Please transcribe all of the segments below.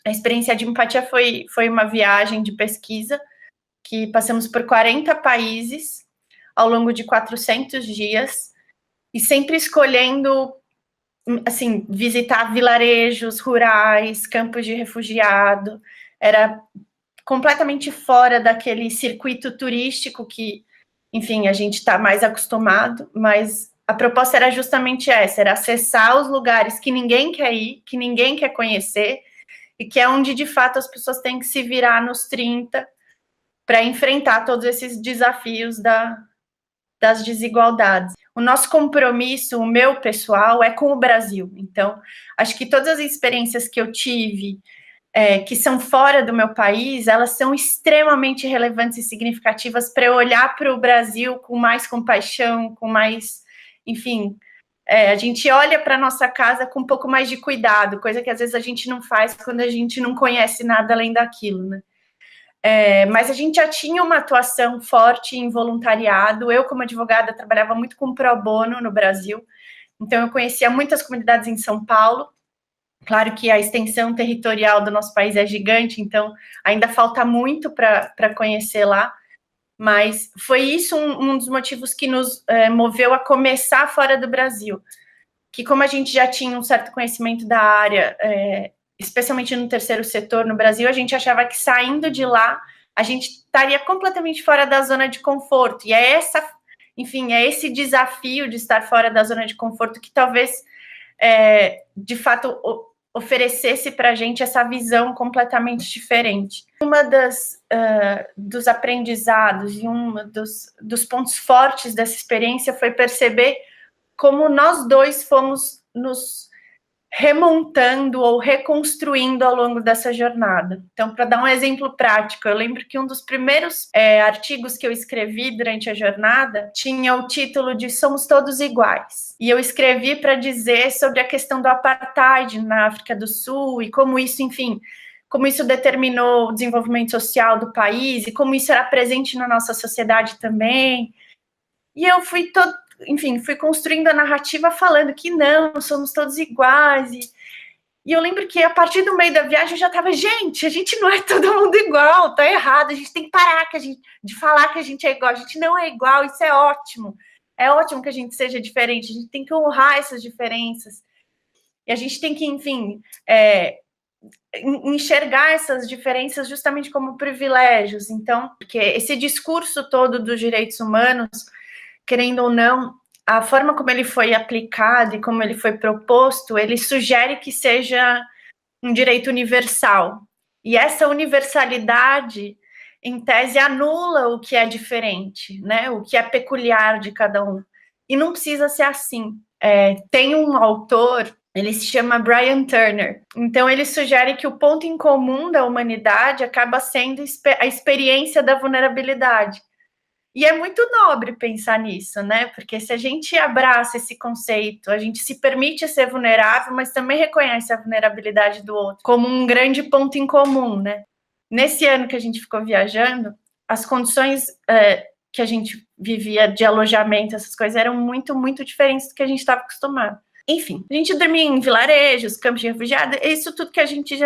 A experiência de empatia foi uma viagem de pesquisa que passamos por 40 países ao longo de 400 dias e sempre escolhendo, assim, visitar vilarejos rurais, campos de refugiado. Era completamente fora daquele circuito turístico que, enfim, a gente está mais acostumado, mas a proposta era justamente essa, era acessar os lugares que ninguém quer ir, que ninguém quer conhecer, e que é onde, de fato, as pessoas têm que se virar nos 30 para enfrentar todos esses desafios das desigualdades. O nosso compromisso, o meu pessoal, é com o Brasil. Então, acho que todas as experiências que eu tive, que são fora do meu país, elas são extremamente relevantes e significativas para eu olhar para o Brasil com mais compaixão, com mais, enfim, a gente olha para a nossa casa com um pouco mais de cuidado, coisa que às vezes a gente não faz quando a gente não conhece nada além daquilo, né? Mas a gente já tinha uma atuação forte em voluntariado. Eu, como advogada, trabalhava muito com pro bono no Brasil, então eu conhecia muitas comunidades em São Paulo. Claro que a extensão territorial do nosso país é gigante, então ainda falta muito para conhecer lá, mas foi isso um dos motivos que nos moveu a começar fora do Brasil, que como a gente já tinha um certo conhecimento da área, especialmente no terceiro setor no Brasil, a gente achava que saindo de lá, a gente estaria completamente fora da zona de conforto, e é esse desafio de estar fora da zona de conforto que talvez, de fato, oferecesse para a gente essa visão completamente diferente. Uma dos aprendizados e dos pontos fortes dessa experiência foi perceber como nós dois fomos nos remontando ou reconstruindo ao longo dessa jornada. Então, para dar um exemplo prático, eu lembro que um dos primeiros artigos que eu escrevi durante a jornada tinha o título de Somos Todos Iguais. E eu escrevi para dizer sobre a questão do apartheid na África do Sul e como isso, enfim, como isso determinou o desenvolvimento social do país e como isso era presente na nossa sociedade também. E eu fui construindo a narrativa falando que não, somos todos iguais. E eu lembro que a partir do meio da viagem eu já estava, gente, a gente não é todo mundo igual, tá errado, a gente tem que parar de falar que a gente é igual, a gente não é igual, isso é ótimo. É ótimo que a gente seja diferente, a gente tem que honrar essas diferenças. E a gente tem que, enfim, enxergar essas diferenças justamente como privilégios. Então, porque esse discurso todo dos direitos humanos, querendo ou não, a forma como ele foi aplicado e como ele foi proposto, ele sugere que seja um direito universal. E essa universalidade, em tese, anula o que é diferente, né? O que é peculiar de cada um. E não precisa ser assim. Tem um autor, ele se chama Brian Turner. Então, ele sugere que o ponto em comum da humanidade acaba sendo a experiência da vulnerabilidade. E é muito nobre pensar nisso, né? Porque se a gente abraça esse conceito, a gente se permite ser vulnerável, mas também reconhece a vulnerabilidade do outro como um grande ponto em comum, né? Nesse ano que a gente ficou viajando, as condições que a gente vivia de alojamento, essas coisas, eram muito, muito diferentes do que a gente estava acostumado. Enfim, a gente dormia em vilarejos, campos de refugiados, isso tudo que a gente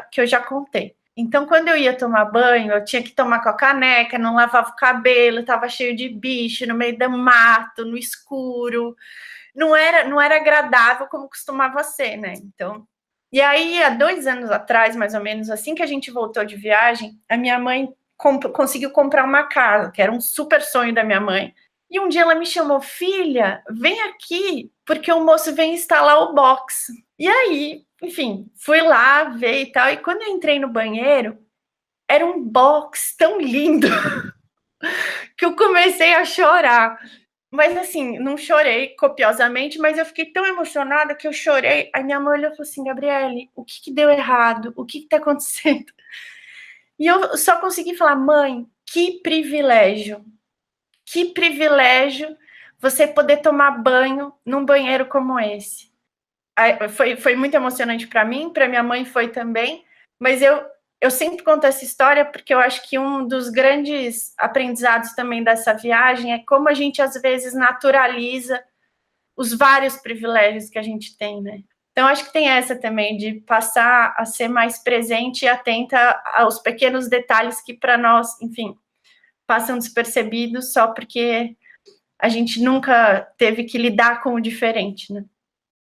que eu já contei. Então, quando eu ia tomar banho, eu tinha que tomar com a caneca, não lavava o cabelo, estava cheio de bicho, no meio do mato, no escuro. Não era agradável como costumava ser, né? Então, e aí, há 2 anos atrás, mais ou menos, assim que a gente voltou de viagem, a minha mãe conseguiu comprar uma casa, que era um super sonho da minha mãe. E um dia ela me chamou, filha, vem aqui, porque o moço vem instalar o box. E aí, enfim, fui lá ver e tal, e quando eu entrei no banheiro, era um box tão lindo que eu comecei a chorar. Mas assim, não chorei copiosamente, mas eu fiquei tão emocionada que eu chorei. Aí minha mãe olhou e falou assim, Gabriele, o que deu errado? O que tá acontecendo? E eu só consegui falar, mãe, que privilégio você poder tomar banho num banheiro como esse. Foi muito emocionante para mim, para minha mãe foi também, mas eu sempre conto essa história porque eu acho que um dos grandes aprendizados também dessa viagem é como a gente às vezes naturaliza os vários privilégios que a gente tem, né? Então, acho que tem essa também, de passar a ser mais presente e atenta aos pequenos detalhes que, para nós, enfim, passam despercebidos só porque a gente nunca teve que lidar com o diferente, né?